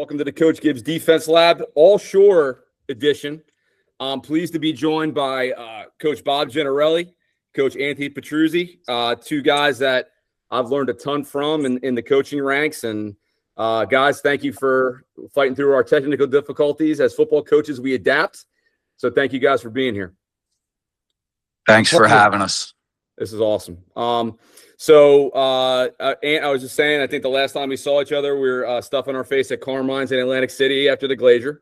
Welcome to the Coach Gibbs Defense Lab, Allshore edition. I'm pleased to be joined by Coach Bob Generelli, Coach Anthony Petruzzi, two guys that I've learned a ton from in the coaching ranks. And guys, thank you for fighting through our technical difficulties. As football coaches, we adapt. So thank you guys for being here. Thanks for having us. This is awesome. So I was just saying, I think the last time we saw each other, we were stuffing our face at Carmine's in Atlantic City after the Glacier.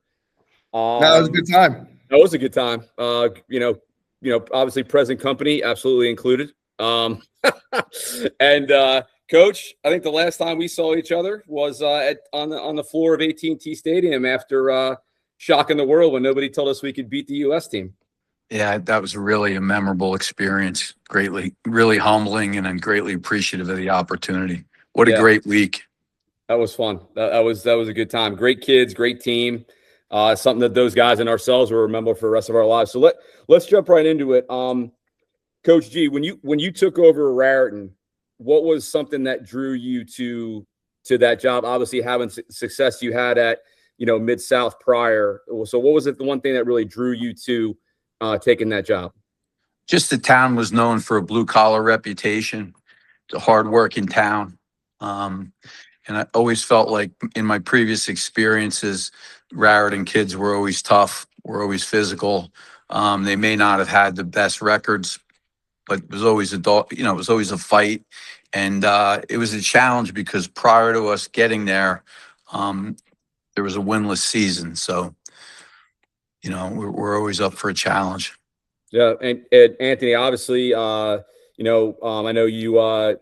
That was a good time. That was a good time. Obviously present company, absolutely included. And Coach, I think the last time we saw each other was on the floor of AT&T Stadium after shocking the world when nobody told us we could beat the U.S. team. Yeah, that was really a memorable experience. Really humbling, and I'm greatly appreciative of the opportunity. What a great week. That was fun. That was a good time. Great kids, great team. Something that those guys and ourselves will remember for the rest of our lives. So let's jump right into it. Coach G, when you took over Raritan, what was something that drew you to that job? Obviously, having success you had at Mid-South prior. So what was it? The one thing that really drew you to taking that job? Just the town was known for a blue-collar reputation. It's a hard-working town. And I always felt like in my previous experiences, Raritan kids were always tough, were always physical. They may not have had the best records, but it was always it was always a fight. And it was a challenge because prior to us getting there, there was a winless season. So, we're always up for a challenge. Yeah, and Anthony, obviously, I know you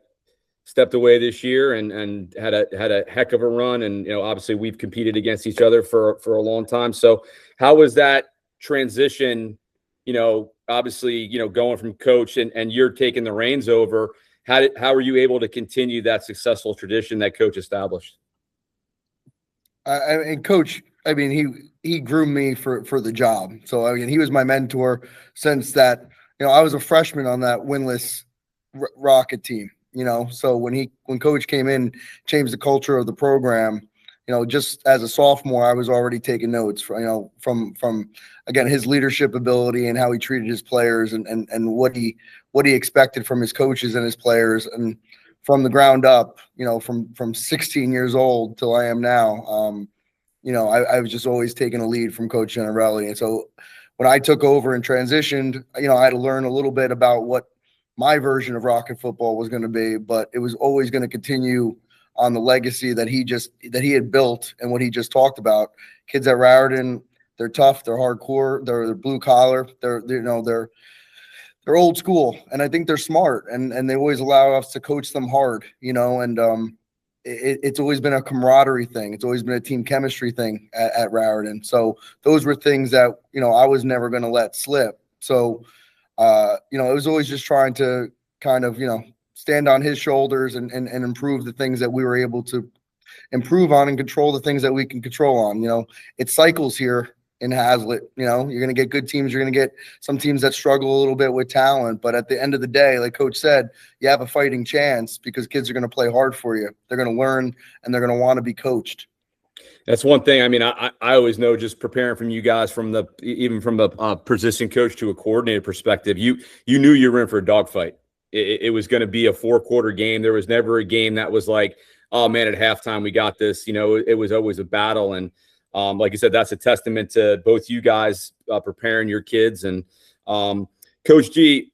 stepped away this year and had a heck of a run, and obviously we've competed against each other for a long time. So, how was that transition? Obviously, going from coach and you're taking the reins over. How were you able to continue that successful tradition that coach established? And Coach, he groomed me for the job. So he was my mentor since that. I was a freshman on that winless Rocket team. So when Coach came in, changed the culture of the program. Just as a sophomore, I was already taking notes. From again his leadership ability and how he treated his players and what he expected from his coaches and his players, and from the ground up. From 16 years old till I am now. I was just always taking a lead from Coach Generelli. And so when I took over and transitioned, I had to learn a little bit about what my version of Rocket football was going to be, but it was always going to continue on the legacy that he had built and what he just talked about. Kids at Raritan, they're tough, they're hardcore, they're blue collar, they're old school, and I think they're smart, and they always allow us to coach them hard, and it's always been a camaraderie thing. It's always been a team chemistry thing at Raritan. So those were things that, I was never going to let slip. So, it was always just trying to kind of, stand on his shoulders and improve the things that we were able to improve on and control the things that we can control on. It cycles here in Hazlitt. You're going to get good teams. You're going to get some teams that struggle a little bit with talent. But at the end of the day, like Coach said, you have a fighting chance because kids are going to play hard for you. They're going to learn, and they're going to want to be coached. That's one thing. I always know, just preparing from you guys, even from the position coach to a coordinator perspective, you knew you were in for a dogfight. It was going to be a 4-quarter game. There was never a game that was like, oh man, at halftime we got this. It was always a battle. And like you said, that's a testament to both you guys preparing your kids. And Coach G,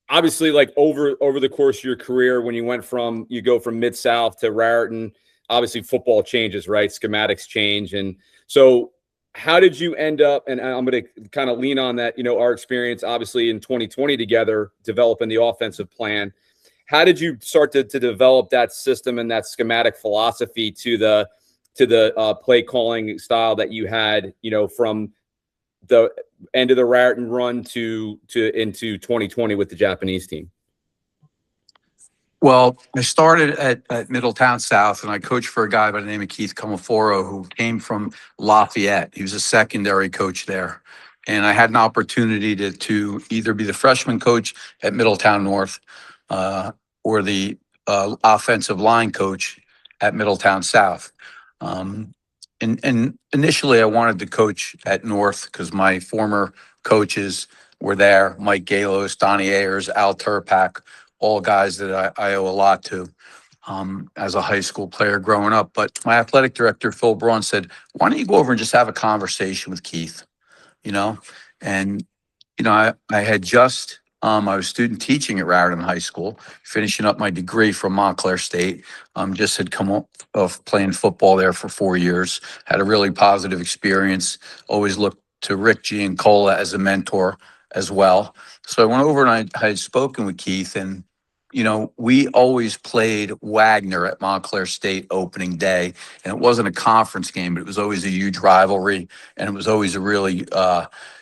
obviously, like over the course of your career, when you go from Mid-South to Raritan, obviously football changes, right? Schematics change. And so how did you end up, and I'm going to kind of lean on that, our experience obviously in 2020 together, developing the offensive plan. How did you start to develop that system and that schematic philosophy to the play calling style that you had, from the end of the Raritan run to into 2020 with the Japanese team? Well, I started at Middletown South, and I coached for a guy by the name of Keith Comaforo, who came from Lafayette. He was a secondary coach there. And I had an opportunity to either be the freshman coach at Middletown North or the offensive line coach at Middletown South. and initially I wanted to coach at North because my former coaches were there. Mike Galos, Donnie Ayers, Al Turpak, all guys that I owe a lot to as a high school player growing up. But my athletic director, Phil Braun, said, why don't you go over and just have a conversation with Keith, you know? And, I had just, I was student teaching at Raritan High School, finishing up my degree from Montclair State. Just had come off playing football there for 4 years, had a really positive experience, always looked to Rick Giancola as a mentor as well. So I went over and I had spoken with Keith, and we always played Wagner at Montclair State opening day, and it wasn't a conference game, but it was always a huge rivalry, and it was always a really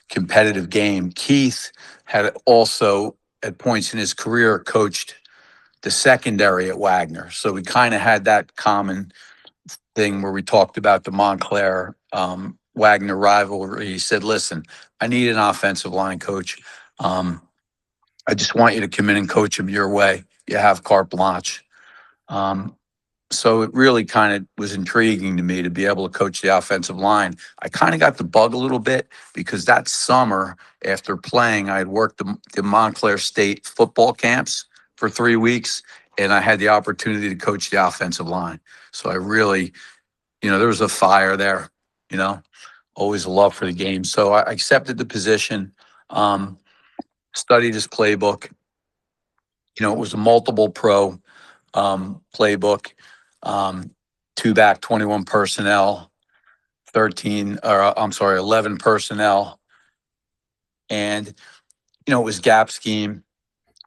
competitive game. Keith had also, at points in his career, coached the secondary at Wagner, so we kind of had that common thing where we talked about the Montclair Wagner rivalry. He said, "Listen, I need an offensive line coach. I just want you to come in and coach him your way. You have carte blanche." So it really kind of was intriguing to me to be able to coach the offensive line. I kind of got the bug a little bit because that summer after playing, I had worked the Montclair State football camps for 3 weeks, and I had the opportunity to coach the offensive line. So I really, there was a fire there, always a love for the game. So I accepted the position, studied his playbook. It was a multiple pro playbook, 2-back, 21 personnel, 11 personnel. And, it was gap scheme.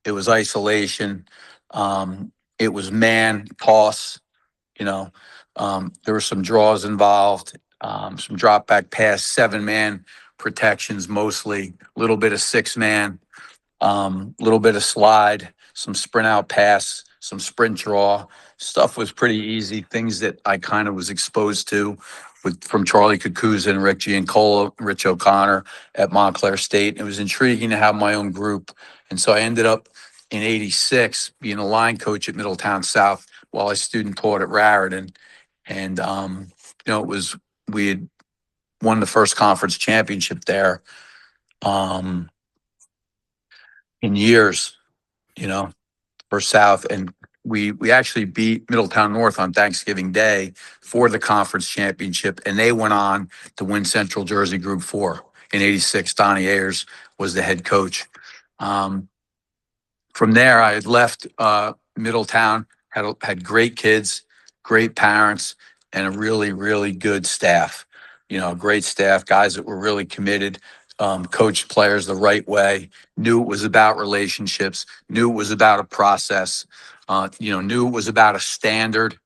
It was isolation. It was man toss, there were some draws involved, some drop back pass, 7-man protections, mostly a little bit of 6-man, little bit of slide, some sprint out pass, some sprint draw. Stuff was pretty easy. Things that I kind of was exposed to from Charlie Kukuza and Rick Giancola, Rich O'Connor at Montclair State. It was intriguing to have my own group. And so I ended up in '86 being a line coach at Middletown South while I student taught at Raritan. And, we had won the first conference championship there in years, for South, and we actually beat Middletown North on Thanksgiving Day for the conference championship, and they went on to win Central Jersey Group 4 in '86. Donnie Ayers was the head coach. From there, I had left Middletown, had great kids, great parents, and a really, really good staff. Great staff, guys that were really committed, coached players the right way, knew it was about relationships, knew it was about a process, knew it was about a standard.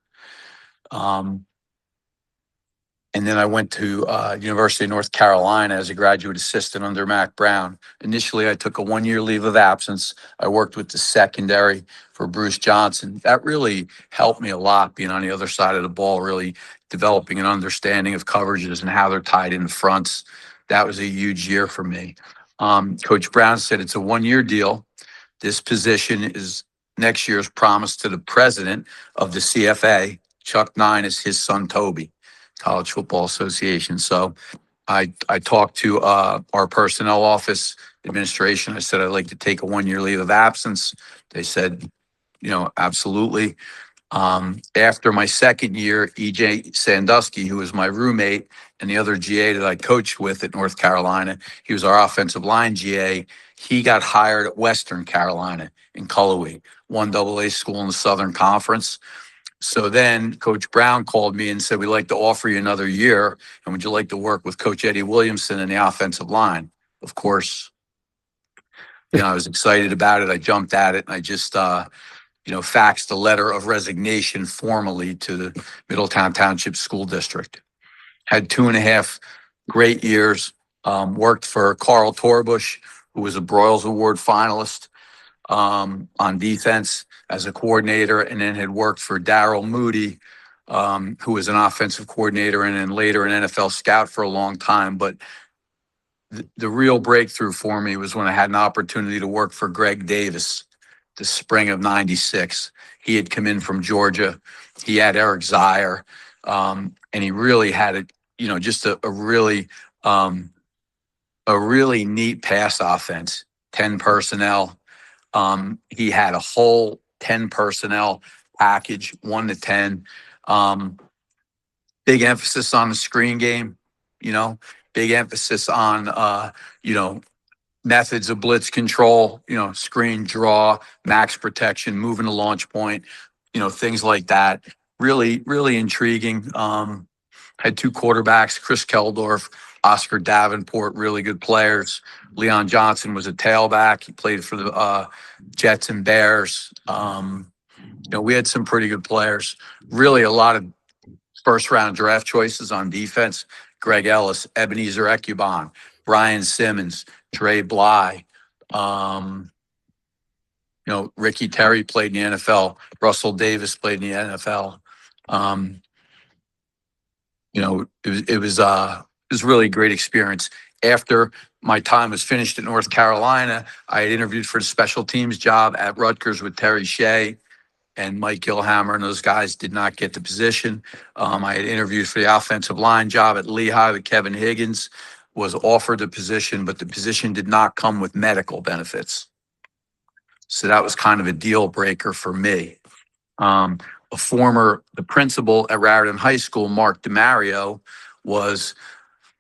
And then I went to University of North Carolina as a graduate assistant under Mac Brown. Initially, I took a 1-year leave of absence. I worked with the secondary for Bruce Johnson. That really helped me a lot, being on the other side of the ball, really developing an understanding of coverages and how they're tied in the fronts. That was a huge year for me. Coach Brown said it's a 1-year deal. This position is next year's promise to the president of the CFA. Chuck Nine is his son, Toby. College Football Association. So I talked to our personnel office administration. I said, I'd like to take a 1-year leave of absence. They said, absolutely. After my second year, EJ Sandusky, who was my roommate and the other GA that I coached with at North Carolina, he was our offensive line GA. He got hired at Western Carolina in Cullowhee, 1AA school in the Southern Conference. So then Coach Brown called me and said, we'd like to offer you another year. And would you like to work with Coach Eddie Williamson in the offensive line? Of course, I was excited about it. I jumped at it, and I just, faxed a letter of resignation formally to the Middletown Township School District. Had 2.5 great years. Worked for Carl Torbush, who was a Broyles Award finalist on defense as a coordinator, and then had worked for Darryl Moody, who was an offensive coordinator and then later an NFL scout for a long time. But the real breakthrough for me was when I had an opportunity to work for Greg Davis the spring of '96. He had come in from Georgia. He had Eric Zier. And he really had just a really neat pass offense, 10 personnel. He had a whole 10 personnel package, 1 to 10. Big emphasis on the screen game, big emphasis on, methods of blitz control, screen draw, max protection, moving the launch point, things like that. Really, really intriguing. Had 2 quarterbacks, Chris Keldorf, Oscar Davenport, really good players. Leon Johnson was a tailback. He played for the Jets and Bears. We had some pretty good players. Really a lot of first-round draft choices on defense. Greg Ellis, Ebenezer Ekubon, Brian Simmons, Dre Bly. Ricky Terry played in the NFL. Russell Davis played in the NFL. It was really a great experience. After my time was finished at North Carolina, I had interviewed for the special teams job at Rutgers with Terry Shea and Mike Gilhammer, and those guys did not get the position. I had interviewed for the offensive line job at Lehigh with Kevin Higgins, was offered the position, but the position did not come with medical benefits. So that was kind of a deal breaker for me. The principal at Raritan High School, Mark DeMario, was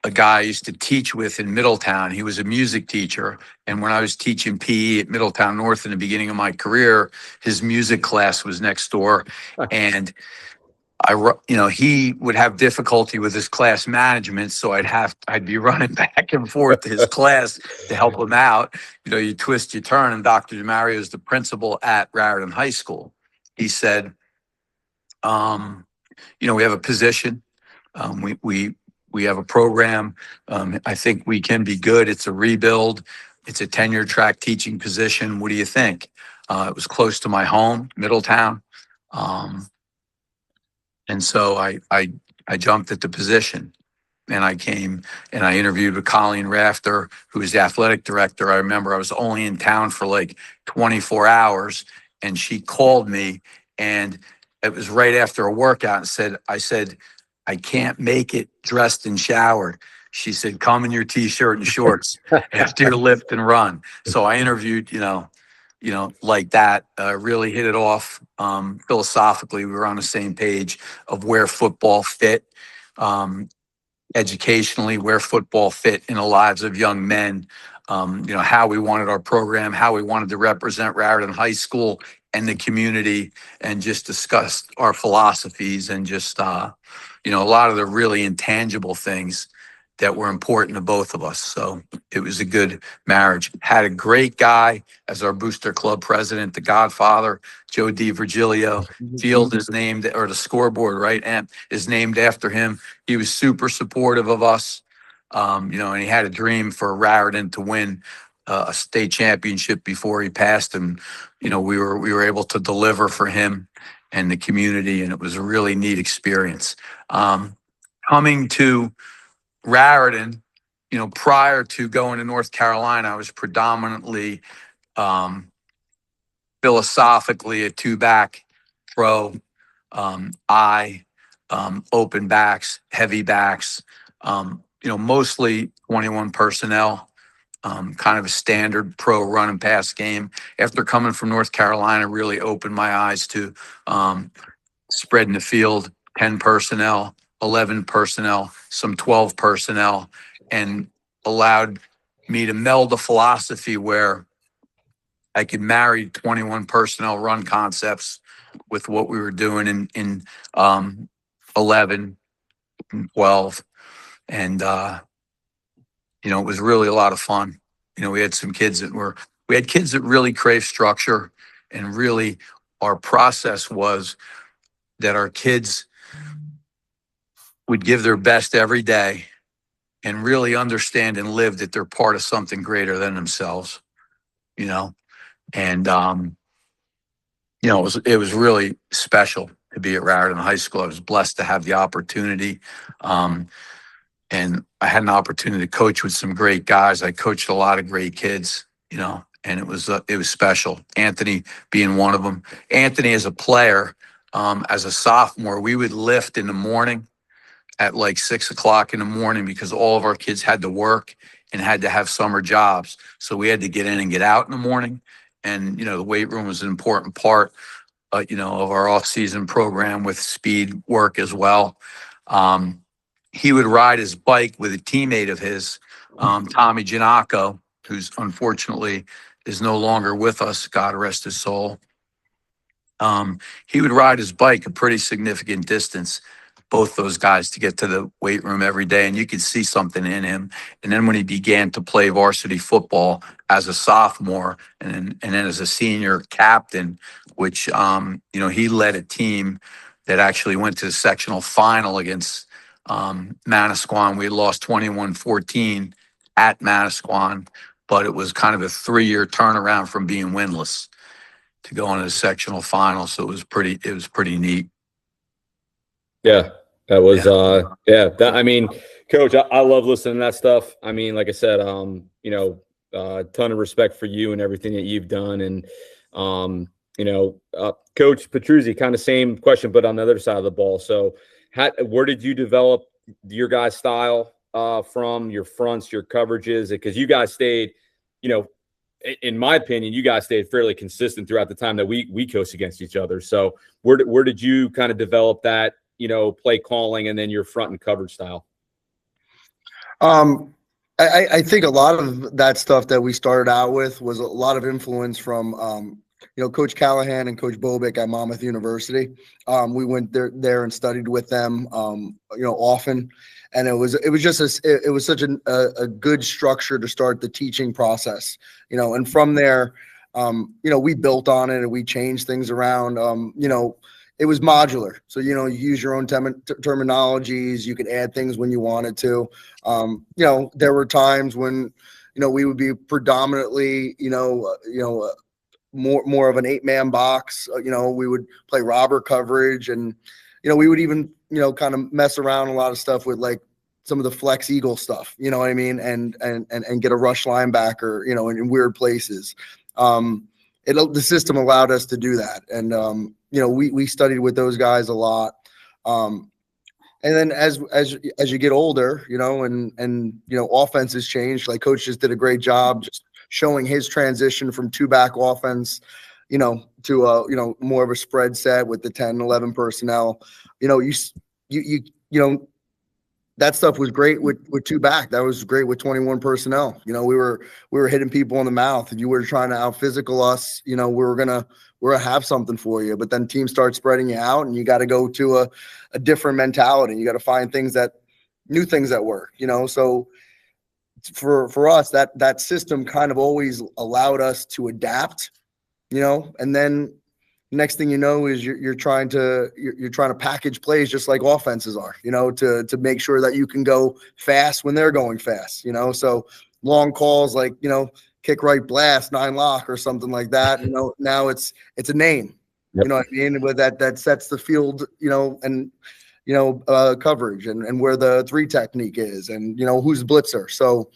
a guy I used to teach with in Middletown. He was a music teacher. And when I was teaching PE at Middletown North in the beginning of my career, his music class was next door. And he would have difficulty with his class management. So I'd be running back and forth to his class to help him out. You twist, you turn, and Dr. DeMario is the principal at Raritan High School. He said, we have a position. We have a program. I think we can be good. It's a rebuild. It's a tenure track teaching position. What do you think? It was close to my home, Middletown. And so I jumped at the position, and I came and I interviewed with Colleen Rafter, who was the athletic director. I remember I was only in town for like 24 hours, and she called me, and it was right after a workout, and I said, I can't make it dressed and showered. She said, come in your t-shirt and shorts after your lift and run. So I interviewed, like that, really hit it off. Philosophically, we were on the same page of where football fit, educationally, where football fit in the lives of young men, how we wanted our program, how we wanted to represent Raritan High School and the community, and just discussed our philosophies and just, a lot of the really intangible things that were important to both of us. So it was a good marriage. Had a great guy as our booster club president, the Godfather, Joe DiVirgilio. Field is named, or the scoreboard, right, and is named after him. He was super supportive of us, and he had a dream for Raritan to win a state championship before he passed, and we were able to deliver for him and the community, and it was a really neat experience. Coming to Raritan, prior to going to North Carolina, I was predominantly philosophically a 2-back pro. Open backs, heavy backs, mostly 21 personnel, kind of a standard pro run and pass game. After coming from North Carolina, really opened my eyes to spreading the field, 10 personnel, 11 personnel, some 12 personnel, and allowed me to meld a philosophy where I could marry 21 personnel run concepts with what we were doing in 11 and 12. And, it was really a lot of fun. We had some kids that really crave structure, and really our process was that our kids would give their best every day and really understand and live that they're part of something greater than themselves, and, it was really special to be at Raritan High School. I was blessed to have the opportunity. And I had an opportunity to coach with some great guys. I coached a lot of great kids, and it was special. Anthony being one of them. Anthony as a player, as a sophomore, we would lift in the morning at like 6 o'clock in the morning because all of our kids had to work and had to have summer jobs. So we had to get in and get out in the morning. And, the weight room was an important part, of our off-season program with speed work as well. He would ride his bike with a teammate of his, Tommy Giannacco, who's unfortunately is no longer with us, God rest his soul. He would ride his bike a pretty significant distance, both those guys, to get to the weight room every day, and you could see something in him. And then when he began to play varsity football as a sophomore and then as a senior captain, which, he led a team that actually went to the sectional final against Manasquan. We had lost 21-14 at Manasquan, but it was kind of a 3-year turnaround from being winless to go into the sectional final. So it was pretty neat. Yeah, that was, Coach, I love listening to that stuff. I mean, like I said, ton of respect for you and everything that you've done. And, Coach Petruzzi, kind of same question, but on the other side of the ball. So where did you develop your guys' style from, your fronts, your coverages? Because you guys stayed, in my opinion, you guys stayed fairly consistent throughout the time that we coached against each other. So where did you kind of develop that, play calling and then your front and coverage style? I think a lot of that stuff that we started out with was a lot of influence from, Coach Callahan and Coach Bobick at Monmouth University. We went there and studied with them, often. And it was such a good structure to start the teaching process, and from there, we built on it and we changed things around. It was modular. So, you use your own terminologies. You could add things when you wanted to. There were times when, we would be predominantly, more of an 8-man box. We would play robber coverage, and, we would even, kind of mess around a lot of stuff with like some of the flex eagle stuff, you know what I mean? And get a rush linebacker, in weird places. The system allowed us to do that. And, we studied with those guys a lot. And then as you get older, and offenses change. Like Coach just did a great job just showing his transition from 2-back offense, to more of a spread set with the 10, 11 personnel. That stuff was great with 2-back. That was great with 21 personnel. We were hitting people in the mouth. If you were trying to out physical us, we're gonna have something for you. But then teams start spreading you out, and you got to go to a different mentality. You got to find new things that work. So for us, that system kind of always allowed us to adapt. And then next thing you know is you're trying to package plays just like offenses are, to make sure that you can go fast when they're going fast, so long calls like, kick right blast, 9 lock or something like that. Now it's a name, Yep. You know what I mean? But that sets the field, and, coverage and where the 3 technique is and, who's blitzer. So,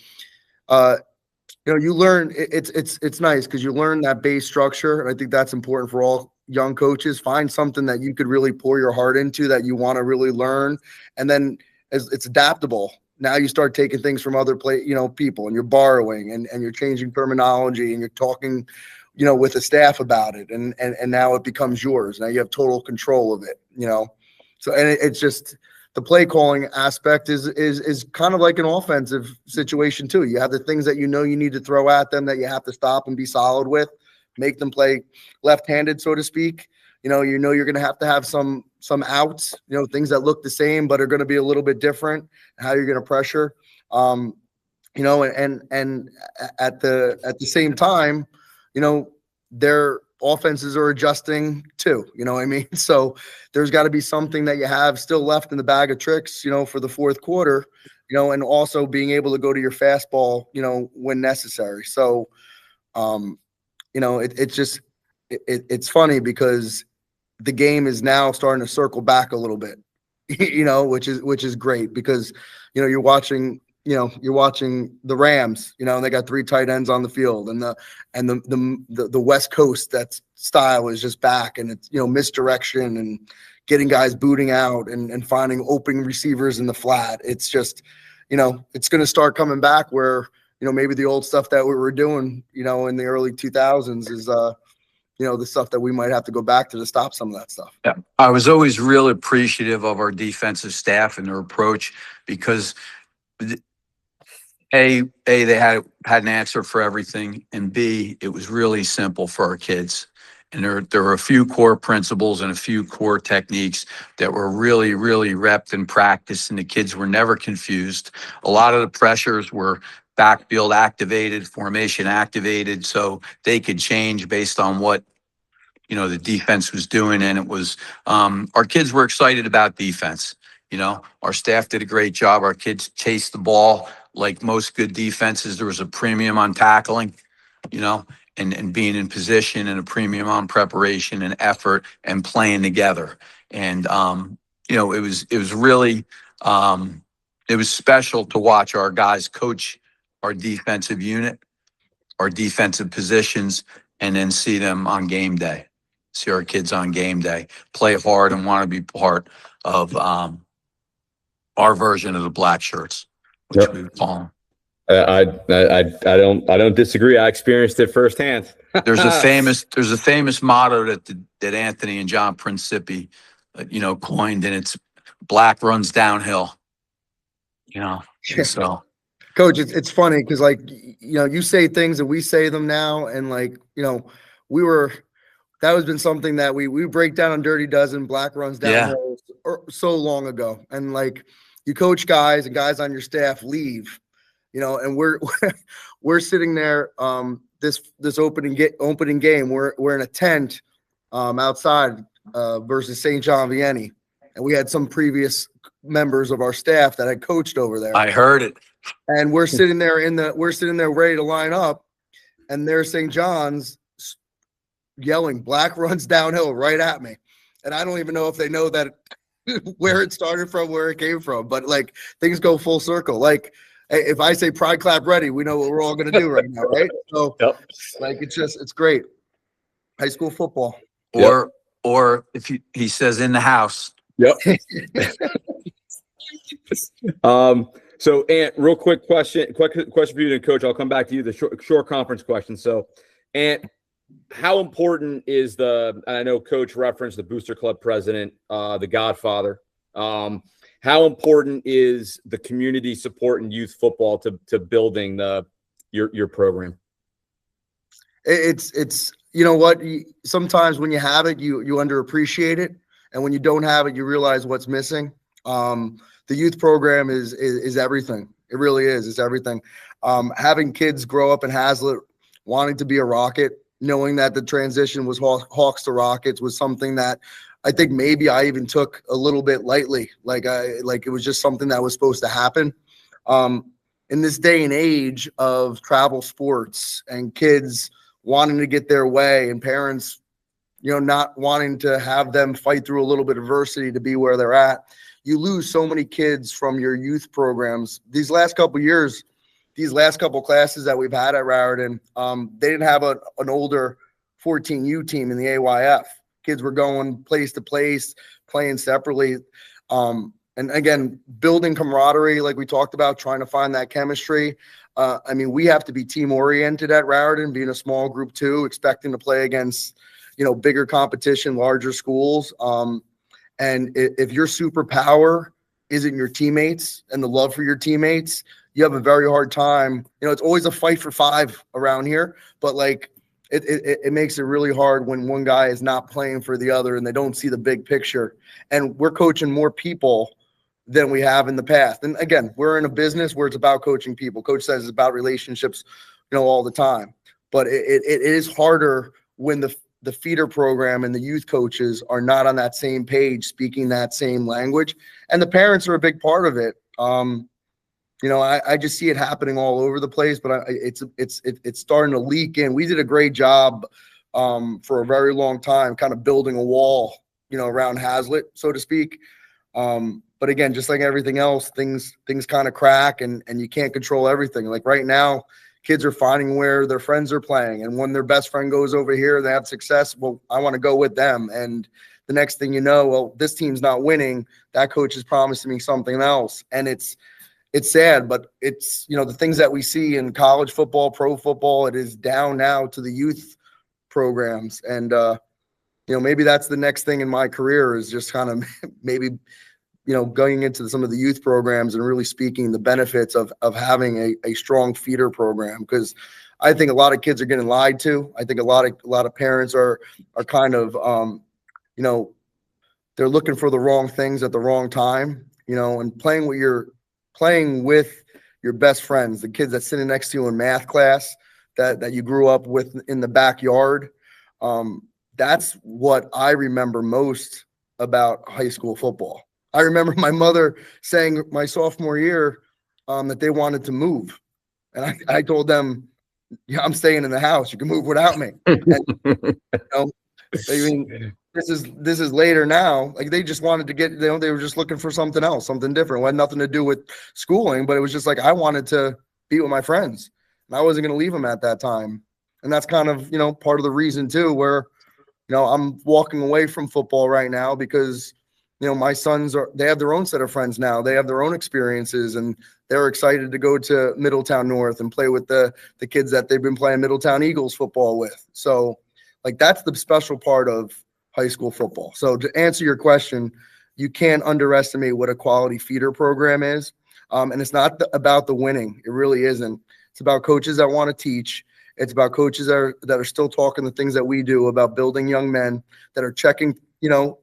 you learn it's nice because you learn that base structure. And I think that's important for all young coaches. Find something that you could really pour your heart into, that you want to really learn. And then as it's adaptable, now you start taking things from other people, and you're borrowing and you're changing terminology, and you're talking, with the staff about it. And now it becomes yours. Now you have total control of it, So, and it's just, the play calling aspect is kind of like an offensive situation too. You have the things that you need to throw at them that you have to stop and be solid with, make them play left-handed, so to speak. You're going to have some outs, things that look the same but are going to be a little bit different. How you're going to pressure, and at the same time, their offenses are adjusting too. You know what I mean? So there's got to be something that you have still left in the bag of tricks, for the fourth quarter, and also being able to go to your fastball, when necessary. So, it's funny because the game is now starting to circle back a little bit, which is great because, you're watching the Rams, and they got 3 tight ends on the field, and the West Coast that's style is just back, and it's, misdirection and getting guys booting out and finding open receivers in the flat. It's just, it's going to start coming back where, maybe the old stuff that we were doing, in the early 2000s is, the stuff that we might have to go back to stop some of that stuff. Yeah. I was always really appreciative of our defensive staff and their approach because A, they had an answer for everything, and B, it was really simple for our kids. And there were a few core principles and a few core techniques that were really, really repped and practiced, and the kids were never confused. A lot of the pressures were backfield activated, formation activated, so they could change based on what the defense was doing. And it was our kids were excited about defense. Our staff did a great job. Our kids chased the ball like most good defenses. There was a premium on tackling, and being in position, and a premium on preparation and effort and playing together. And it was really it was special to watch our guys coach our defensive unit, our defensive positions, and then see them on game day. See our kids on game day play hard and want to be part of our version of the black shirts, which we call them. I don't disagree. I experienced it firsthand. There's a famous motto that Anthony and John Principi, coined, and it's "Black runs downhill." So. Coach, it's funny because you say things and we say them now, and that has been something that we break down on Dirty Dozen. Black runs downhill so long ago, and you coach guys and guys on your staff leave, and we're sitting there. This opening game, we're in a tent outside versus St. John Vianney, and we had some previous members of our staff that had coached over there. I heard it. And we're sitting there ready to line up, and there's St. John's yelling "Black runs downhill" right at me, and I don't even know if they know that where it started from, where it came from, but things go full circle. If I say "Pride Clap Ready," we know what we're all going to do right now, right? So, it's great. High school football. Or if he says "in the house." Yep. So, Ant, real quick question for you and Coach. I'll come back to you. The short conference question. So, Ant, how important is I know Coach referenced the Booster Club president, the Godfather. How important is the community support in youth football to building your program? It's what, sometimes when you have it, you underappreciate it, and when you don't have it, you realize what's missing. The youth program is everything. It really is. It's everything. Having kids grow up in Hazlet, wanting to be a Rocket, knowing that the transition was Hawks to Rockets was something that I think maybe I even took a little bit lightly. It was just something that was supposed to happen. In this day and age of travel sports and kids wanting to get their way, and parents, not wanting to have them fight through a little bit of adversity to be where they're at, you lose so many kids from your youth programs. These last couple years, these last couple classes that we've had at Raritan, they didn't have an older 14U team in the AYF. Kids were going place to place, playing separately. And again, building camaraderie, like we talked about, trying to find that chemistry. We have to be team oriented at Raritan, being a small group too, expecting to play against, bigger competition, larger schools. And if your superpower isn't your teammates and the love for your teammates, you have a very hard time. It's always a fight for five around here, but it makes it really hard when one guy is not playing for the other and they don't see the big picture. And we're coaching more people than we have in the past. And again, we're in a business where it's about coaching people. Coach says it's about relationships, all the time. But it is harder when the feeder program and the youth coaches are not on that same page, speaking that same language. And the parents are a big part of it. I just see it happening all over the place, but it's starting to leak in. We did a great job for a very long time, kind of building a wall, around Hazlet, so to speak. But again, just like everything else, things kind of crack, and you can't control everything. Like right now, kids are finding where their friends are playing. And when their best friend goes over here, they have success. Well, I want to go with them. And the next thing you know, well, this team's not winning. That coach is promising me something else. And it's sad, but it's, the things that we see in college football, pro football, it is down now to the youth programs. And, maybe that's the next thing in my career is just kind of maybe, going into some of the youth programs and really speaking the benefits of having a strong feeder program. Because I think a lot of kids are getting lied to. I think a lot of parents are kind of, they're looking for the wrong things at the wrong time, and playing with your best friends, the kids that's sitting next to you in math class that you grew up with in the backyard. That's what I remember most about high school football. I remember my mother saying my sophomore year that they wanted to move. And I told them, yeah, I'm staying in the house. You can move without me. And, I mean, this is later now. Like they just wanted to get, they were just looking for something else, something different. It had nothing to do with schooling, but it was just like, I wanted to be with my friends and I wasn't going to leave them at that time. And that's kind of, part of the reason too, where, I'm walking away from football right now because, my sons they have their own set of friends now. They have their own experiences and they're excited to go to Middletown North and play with the kids that they've been playing Middletown Eagles football with. So like, that's the special part of high school football. So to answer your question, you can't underestimate what a quality feeder program is. And it's not about the winning. It really isn't. It's about coaches that want to teach. It's about coaches that are still talking the things that we do about building young men that are checking,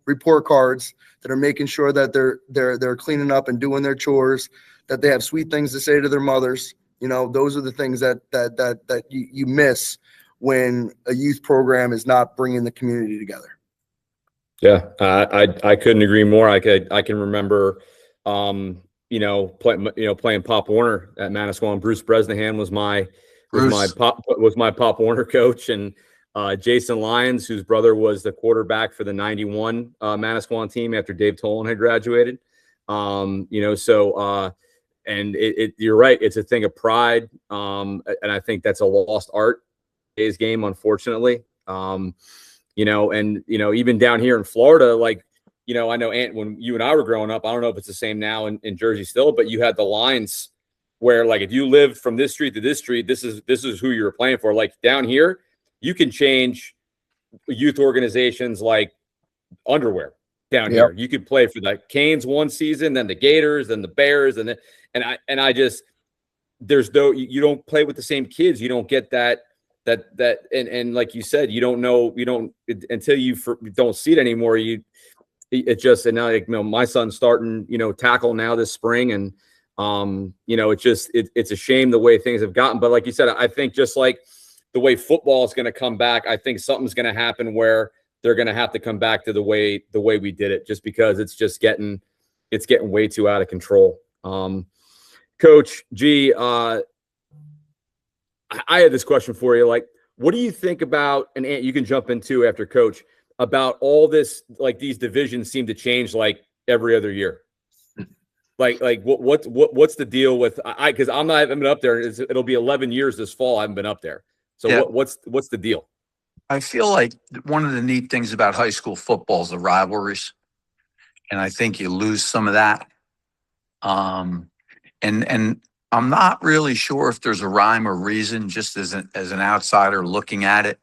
report cards, that are making sure that they're cleaning up and doing their chores, that they have sweet things to say to their mothers. Those are the things that you miss when a youth program is not bringing the community together. Yeah, I couldn't agree more. I can remember, playing Pop Warner at Manasquan. Bruce Bresnahan was my Pop Warner coach, and Jason Lyons, whose brother was the quarterback for the '91 Manasquan team after Dave Tolan had graduated. And you're right, it's a thing of pride, and I think that's a lost art in today's game, unfortunately. Even down here in Florida, like, I know when you and I were growing up, I don't know if it's the same now in Jersey still, but you had the lines where, like, if you lived from this street to this street, this is who you were playing for. Like down here, you can change youth organizations like underwear down here. You could play for the Canes one season, then the Gators, then the Bears, and I just, you don't play with the same kids. You don't get that and like you said, you don't know until you don't see it anymore. And now, like, my son's starting, tackle now this spring, and it's a shame the way things have gotten. But like you said, I think just like the way football is going to come back, I think something's going to happen where they're going to have to come back to the way we did it, just because it's getting way too out of control. Coach G, I had this question for you. Like, what do you think about, and Ant, you can jump in too after Coach, about all this, like these divisions seem to change like every other year. Like what's the deal with, because I haven't been up there. It'll be 11 years this fall. I haven't been up there. So yeah. What's the deal? I feel like one of the neat things about high school football is the rivalries. And I think you lose some of that. And I'm not really sure if there's a rhyme or reason, just as an outsider looking at it,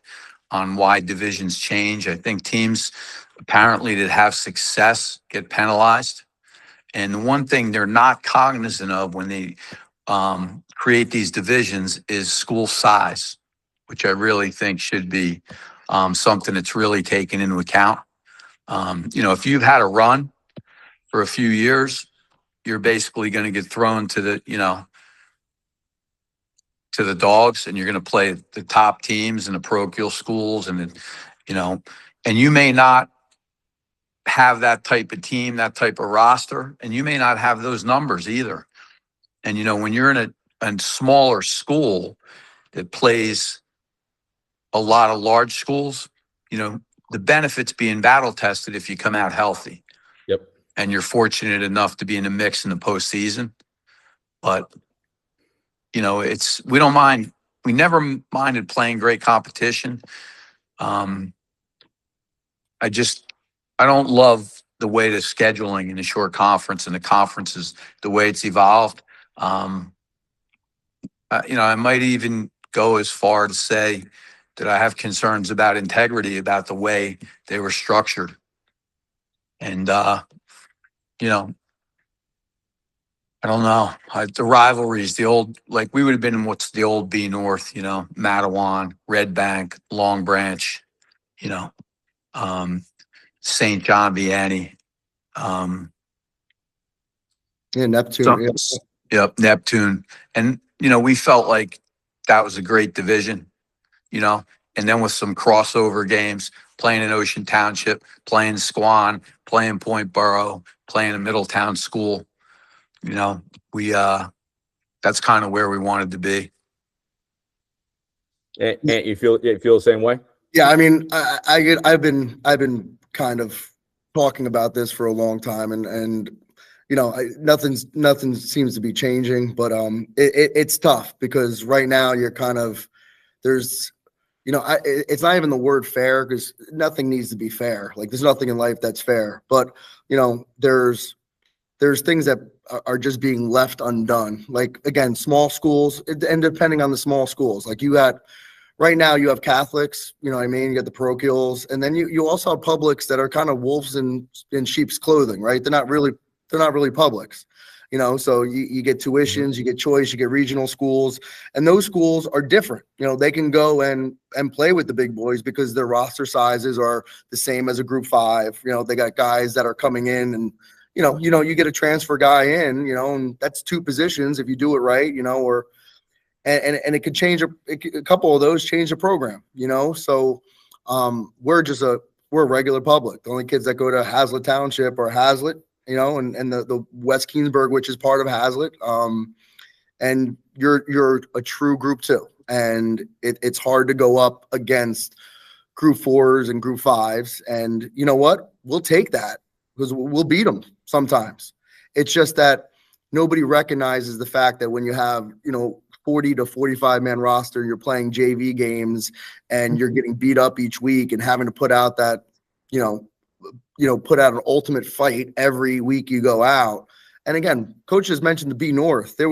on why divisions change. I think teams apparently that have success get penalized. And the one thing they're not cognizant of when they create these divisions is school size, which I really think should be something that's really taken into account. If you've had a run for a few years, you're basically going to get thrown to the dogs, and you're going to play the top teams and the parochial schools, and and you may not have that type of team, that type of roster, and you may not have those numbers either. And when you're in a smaller school that plays a lot of large schools, the benefits being battle tested if you come out healthy. Yep. And you're fortunate enough to be in the mix in the postseason. But we don't mind we never minded playing great competition. I don't love the way the scheduling in the short conference and the conferences, the way it's evolved. I might even go as far to say that I have concerns about integrity, about the way they were structured. And, I don't know. The rivalries, the old, like we would have been in what's the old B North, Matawan, Red Bank, Long Branch, St. John Vianney. Yeah, Neptune. Some, Yeah. Yep, Neptune. And, we felt like that was a great division, and then with some crossover games, playing in Ocean Township, playing Squan, playing Point Borough, playing a Middletown school, we that's kind of where we wanted to be. And you feel the same way? Yeah, I mean, I've been kind of talking about this for a long time, and nothing seems to be changing, but it's tough because right now you're kind of there's it's not even the word fair because nothing needs to be fair. Like there's nothing in life that's fair, but there's things that are just being left undone. Like again, small schools, and depending on the small schools, like right now you have Catholics, you got the parochials, and then you also have publics that are kind of wolves in sheep's clothing, right? They're not really publics, so you get tuitions, you get choice, you get regional schools, and those schools are different. They can go and play with the big boys because their roster sizes are the same as a group 5. They got guys that are coming in and you get a transfer guy in, and that's 2 positions if you do it right, or and it could change a couple of those change the program, So we're a regular public. The only kids that go to Hazlet Township are Hazlet, and the West Keensburg, which is part of Hazlet. And you're a true group 2, and it's hard to go up against group 4s and group 5s. And you know what? We'll take that because we'll beat them sometimes. It's just that nobody recognizes the fact that when you have, 40 to 45 man roster, you're playing JV games and you're getting beat up each week and having to put out that, put out an ultimate fight every week you go out. And again, coach has mentioned the B North. That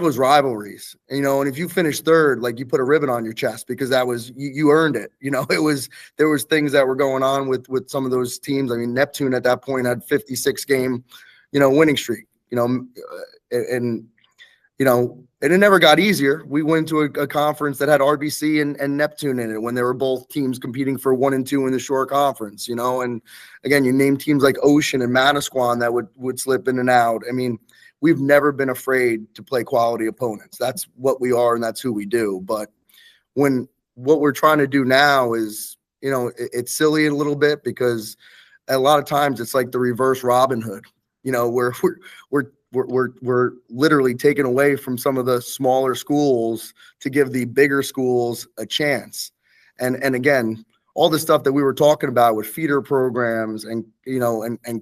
was rivalries, and if you finish 3rd, like you put a ribbon on your chest because that was, you earned it. There was things that were going on with some of those teams. I mean, Neptune at that point had 56 game, winning streak, and it never got easier. We went to a conference that had RBC and Neptune in it when they were both teams competing for 1 and 2 in the short conference, and again, you name teams like Ocean and Manasquan that would slip in and out. I mean, we've never been afraid to play quality opponents. That's what we are, and that's who we do. But what we're trying to do now is, it's silly a little bit because a lot of times it's like the reverse Robin Hood, where we're literally taken away from some of the smaller schools to give the bigger schools a chance. And again, all the stuff that we were talking about with feeder programs and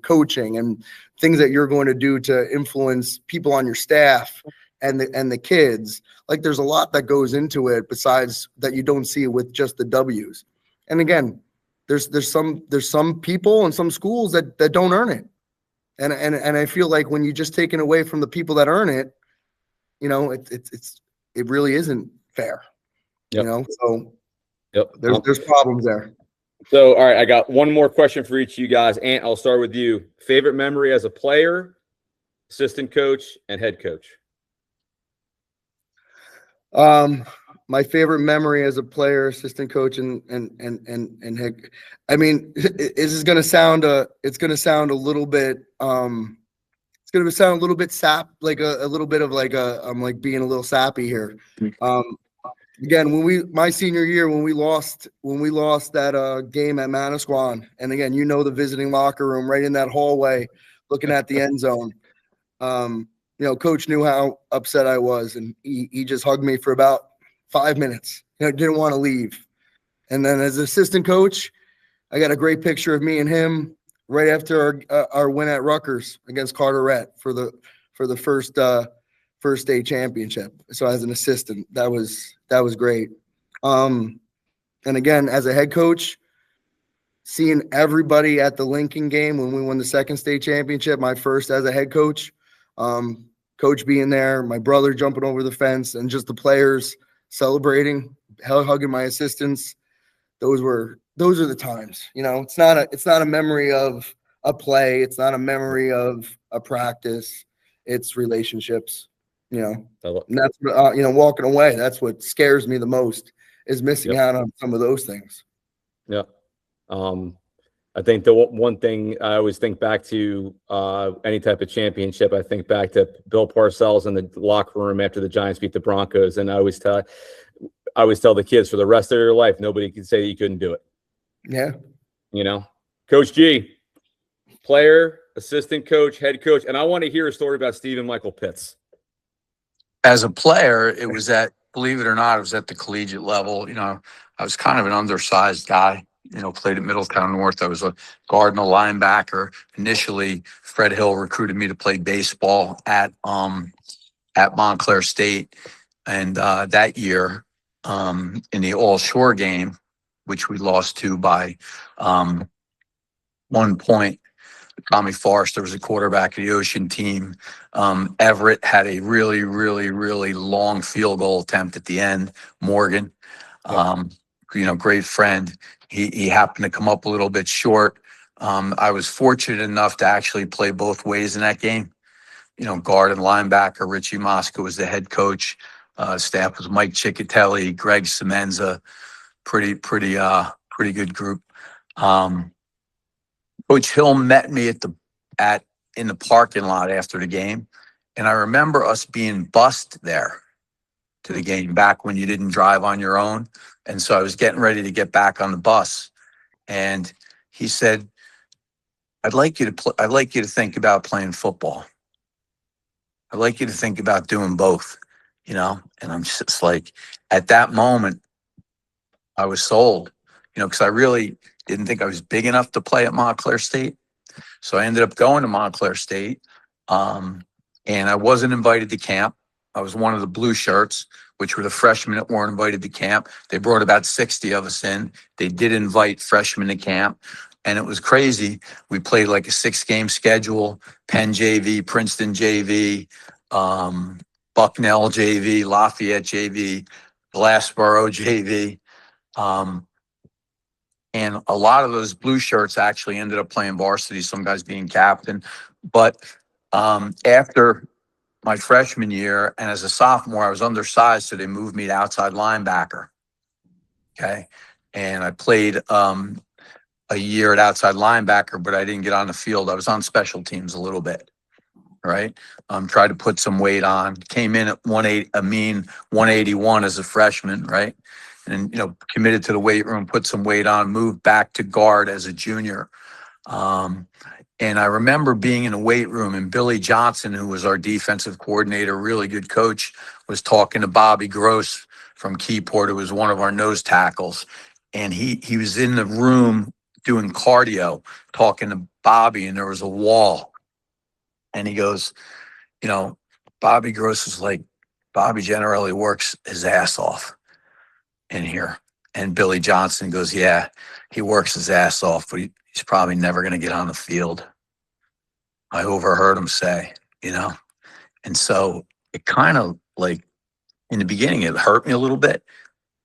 coaching and things that you're going to do to influence people on your staff and the kids, like there's a lot that goes into it besides that you don't see with just the W's. And again, there's some people and some schools that don't earn it. And I feel like when you're just taking away from the people that earn it, it really isn't fair. Yep. So yep. There's problems there. So, all right, I got one more question for each of you guys. Ant, I'll start with you. Favorite memory as a player, assistant coach, and head coach? My favorite memory as a player, assistant coach, and head. I mean, this is going to sound it's going to sound a little bit it's going to sound a little bit like a little bit of like I'm like being a little sappy here. Again, my senior year when we lost that game at Manasquan, and again, the visiting locker room right in that hallway, looking at the end zone. Coach knew how upset I was, and he just hugged me for about 5 minutes. Didn't want to leave. And then as assistant coach, I got a great picture of me and him right after our win at Rutgers against Carteret for the first first state championship. So as an assistant, that was great. And again, as a head coach, seeing everybody at the Lincoln game when we won the second state championship, my first as a head coach, coach being there, my brother jumping over the fence, and just the players celebrating, hugging my assistants. Those are the times. It's not a memory of a play. It's not a memory of a practice. It's relationships. And that's walking away. That's what scares me the most, is missing out on some of those things. Yeah. I think the one thing I always think back to, any type of championship, I think back to Bill Parcells in the locker room after the Giants beat the Broncos. And I always tell the kids, for the rest of their life, nobody can say that you couldn't do it. Yeah. Coach G, player, assistant coach, head coach. And I want to hear a story about Stephen Michael Pitts. As a player, it was believe it or not, it was at the collegiate level. I was kind of an undersized guy, played at Middletown North. I was a guard and a linebacker. Initially, Fred Hill recruited me to play baseball at Montclair State. And that year, in the Allshore game, which we lost to by 1 point, Tommy Forrester was a quarterback of the Ocean team. Everett had a really, really, really long field goal attempt at the end. Morgan, great friend. He happened to come up a little bit short. I was fortunate enough to actually play both ways in that game. Guard and linebacker. Richie Mosca was the head coach. Staff was Mike Ciccatelli, Greg Semenza. Pretty good group. Coach Hill met me in the parking lot after the game, and I remember us being bused there to the game back when you didn't drive on your own. And so I was getting ready to get back on the bus, and he said, I'd like you to think about playing football. I'd like you to think about doing both, And I'm just like, at that moment, I was sold, because I really didn't think I was big enough to play at Montclair State. So I ended up going to Montclair State, and I wasn't invited to camp. I was one of the blue shirts, which were the freshmen that weren't invited to camp. They brought about 60 of us in. They did invite freshmen to camp, and it was crazy. We played like a 6-game schedule: Penn JV, Princeton JV, Bucknell JV, Lafayette JV, Glassboro JV. And a lot of those blue shirts actually ended up playing varsity, some guys being captain. But after my freshman year and as a sophomore, I was undersized, so they moved me to outside linebacker. Okay. And I played a year at outside linebacker, but I didn't get on the field. I was on special teams a little bit. Right. Tried to put some weight on, came in at 181 as a freshman. Right. And, committed to the weight room, put some weight on, moved back to guard as a junior. And I remember being in the weight room, and Billy Johnson, who was our defensive coordinator, really good coach, was talking to Bobby Gross from Keyport, who was one of our nose tackles. And he was in the room doing cardio, talking to Bobby, and there was a wall. And he goes, Bobby Gross is like, Bobby Generelli works his ass off in here. And Billy Johnson goes, yeah, he works his ass off, but he's probably never going to get on the field. I overheard him say, and so it kind of like, in the beginning, it hurt me a little bit,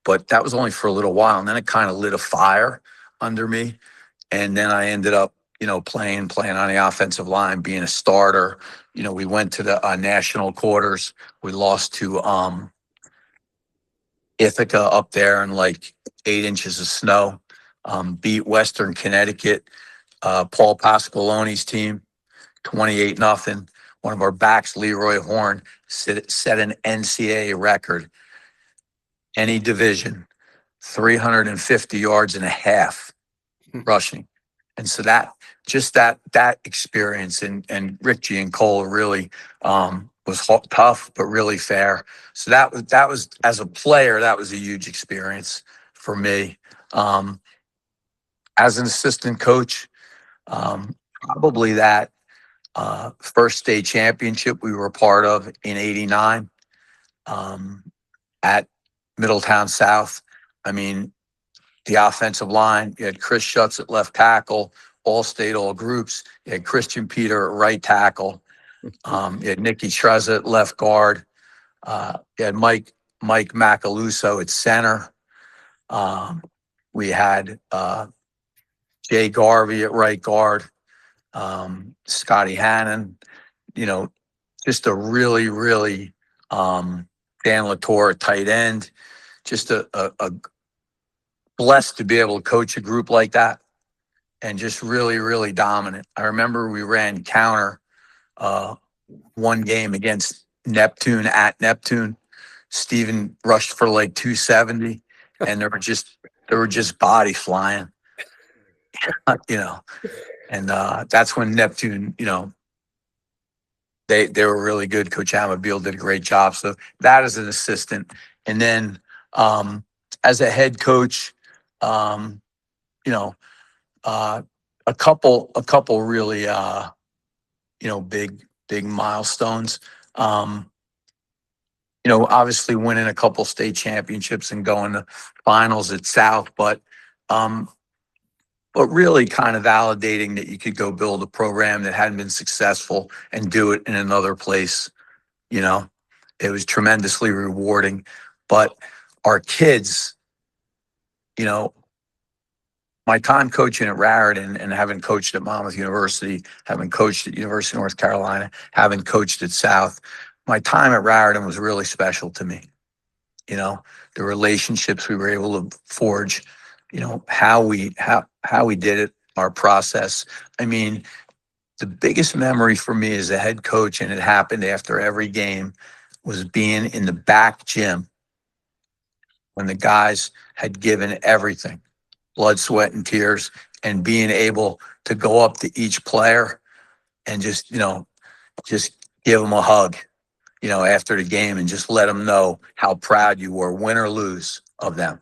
but that was only for a little while. And then it kind of lit a fire under me. And then I ended up, playing on the offensive line, being a starter. We went to the national quarters. We lost to Ithaca up there in like 8 inches of snow. Beat Western Connecticut, Paul Pasqualoni's team, 28-0. One of our backs, Leroy Horn, set an NCAA record. Any division, 350 yards and a half rushing. And so that experience, and Rick Giancola really was tough, but really fair. So that was as a player, that was a huge experience for me. As an assistant coach, probably that First state championship we were a part of in '89 at Middletown South. I mean, the offensive line, you had Chris Schutz at left tackle, all state, all groups. You had Christian Peter at right tackle. You had Nicky Trezza at left guard. You had Mike Macaluso at center. We had Jay Garvey at right guard. Scotty Hannon, just a really, really Dan Latour at tight end. Just a blessed to be able to coach a group like that and just really, really dominant. I remember we ran counter one game against Neptune at Neptune. Steven rushed for like 270 and there were just body flying, and that's when Neptune, they were really good. Coach Amabil did a great job. So that as an assistant. And then as a head coach, a couple really, big milestones. Obviously winning a couple state championships and going to finals at South, but really kind of validating that you could go build a program that hadn't been successful and do it in another place. It was tremendously rewarding. But our kids, my time coaching at Raritan and having coached at Monmouth University, having coached at University of North Carolina, having coached at South, my time at Raritan was really special to me. The relationships we were able to forge, how we did it, our process. I mean, the biggest memory for me as a head coach, and it happened after every game, was being in the back gym when the guys had given everything, blood, sweat, and tears, and being able to go up to each player and just give them a hug, after the game and just let them know how proud you were, win or lose, of them.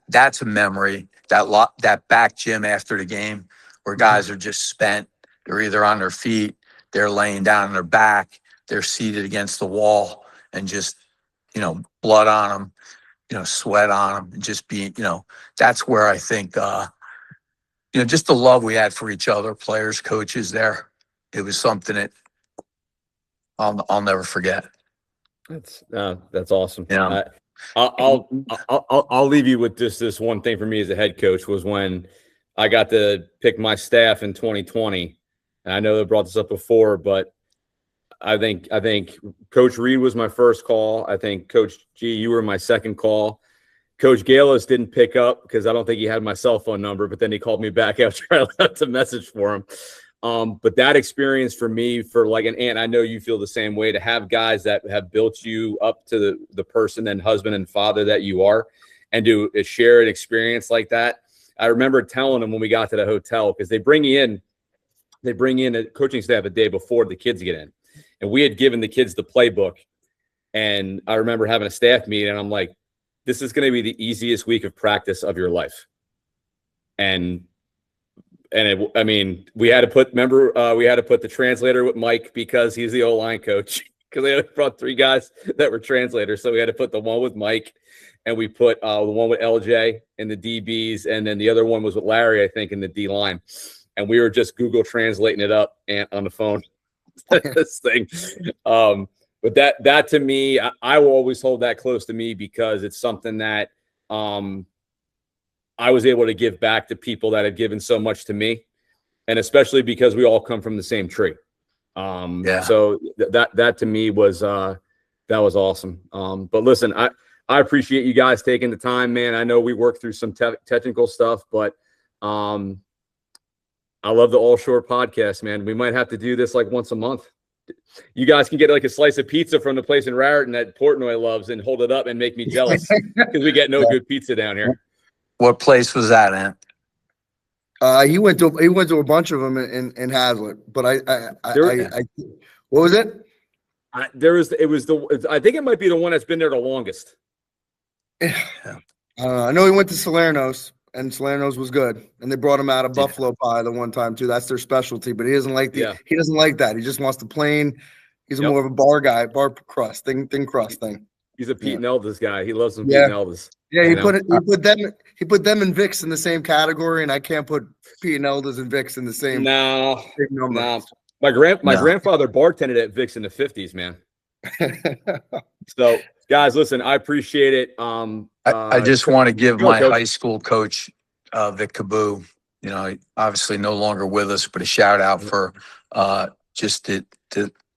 That's a memory. That back gym after the game where guys are just spent. They're either on their feet, they're laying down on their back, they're seated against the wall, and just, blood on them, sweat on them, and just being, that's where I think, just the love we had for each other, players, coaches there. It was something that I'll never forget. That's awesome. Yeah. I'll leave you with just this one thing for me as a head coach was when I got to pick my staff in 2020. And I know they brought this up before, but I think Coach Reed was my first call. I think Coach G, you were my second call. Coach Galis didn't pick up because I don't think he had my cell phone number, but then he called me back after I left a message for him. But that experience for me, and I know you feel the same way, to have guys that have built you up to the person and husband and father that you are, and to share an experience like that. I remember telling them when we got to the hotel, because they bring in a coaching staff a day before the kids get in, and we had given the kids the playbook. And I remember having a staff meeting, and I'm like, this is going to be the easiest week of practice of your life. And we had to put the translator with Mike because he's the O-line coach, because they had brought three guys that were translators. So we had to put the one with Mike, and we put the one with LJ in the DBs, and then the other one was with Larry, I think, in the D line. And we were just Google translating it up and on the phone. This thing. But that to me, I will always hold that close to me, because it's something that I was able to give back to people that had given so much to me, and especially because we all come from the same tree. So that to me was that was awesome. But listen, I appreciate you guys taking the time, man. I know we worked through some technical stuff, but I love the Allshore podcast, man. We might have to do this like once a month. You guys can get like a slice of pizza from the place in Raritan that Portnoy loves and hold it up and make me jealous, because we get no good pizza down here. What place was that in? He went to a bunch of them in Hazlet, but what was it? I think it might be the one that's been there the longest. I know he went to Salerno's. and Salerno's was good. And they brought him out of buffalo pie the one time too. That's their specialty. But he doesn't like he doesn't like that. He just wants the plain. He's more of a bar guy, bar crust, thin crust thing. He's a Pete and Elvis guy. He loves some Pete Yeah. and Elvis. Yeah, he put them and Vicks in the same category, and I can't put Pete and Elders and Vicks in the same big number. No. My grandfather bartended at Vicks in the 50s, man. So, guys, listen, I appreciate it. I just want to give my high school coach, Vic Caboo, you know, obviously no longer with us, but a shout out for just the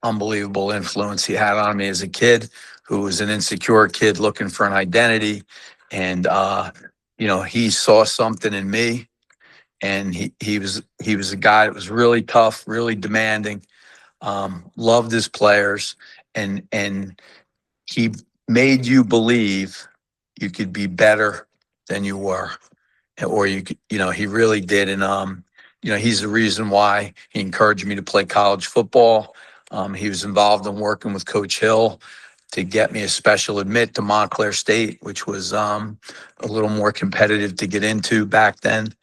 unbelievable influence he had on me as a kid, who was an insecure kid looking for an identity. And, you know, he saw something in me, and he was a guy that was really tough, really demanding, loved his players, and he made you believe you could be better than you were, or you could, you know, he really did. And, you know, he's the reason why he encouraged me to play college football. He was involved in working with Coach Hill to get me a special admit to Montclair State, which was a little more competitive to get into back then.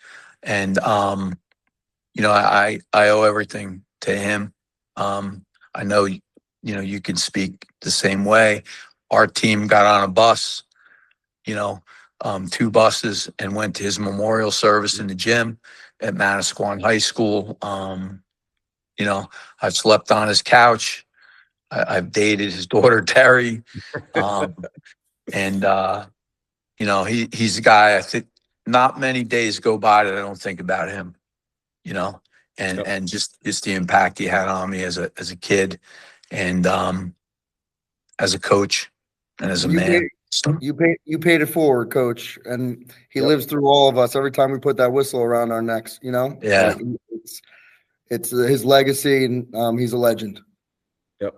And, you know, I owe everything to him. I know, you know, you can speak the same way. Our team got on a bus, you know, 2 buses, and went to his memorial service in the gym at Manasquan High School. You know, I've slept on his couch. I've dated his daughter, Terry. And, you know, he's a guy, I think not many days go by that I don't think about him, you know, and just the impact he had on me as a kid, and as a coach, and as a man. You paid it forward, Coach, and he lives through all of us every time we put that whistle around our necks, you know? Yeah. It's his legacy, and he's a legend. Yep.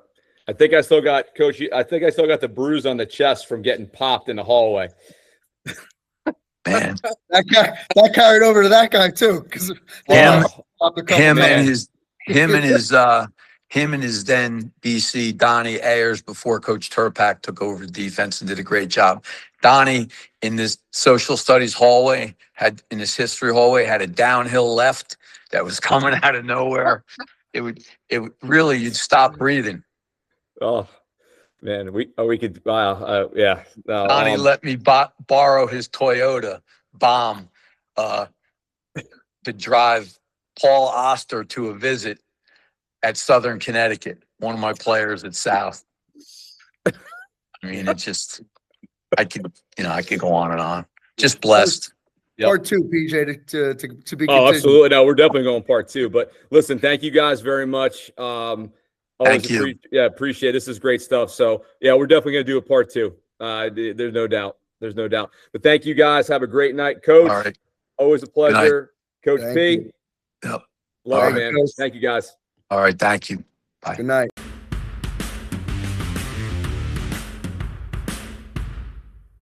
I think I still got, Coach, I think I still got the bruise on the chest from getting popped in the hallway. Man. that carried over to that guy too. Because him and his then BC Donnie Ayers, before Coach Turpak took over the defense and did a great job. Donnie, in this social studies hallway, in his history hallway, had a downhill left that was coming out of nowhere. It would really, you'd stop breathing. Oh man, we could, yeah. Donnie let me borrow his Toyota Bomb to drive Paul Oster to a visit at Southern Connecticut, one of my players at South. I mean, it just, I could go on and on. Just blessed. Part 2, PJ, to be continued. Oh, absolutely. No, we're definitely going part 2. But listen, thank you guys very much. Thank you. Appreciate it. This is great stuff. So yeah, we're definitely going to do a part 2. There's no doubt. There's no doubt. But thank you guys. Have a great night, Coach. All right. Always a pleasure. Coach Thank P. you. Yep. Love All it, right, man. Thank you guys. All right. Thank you. Bye. Good night.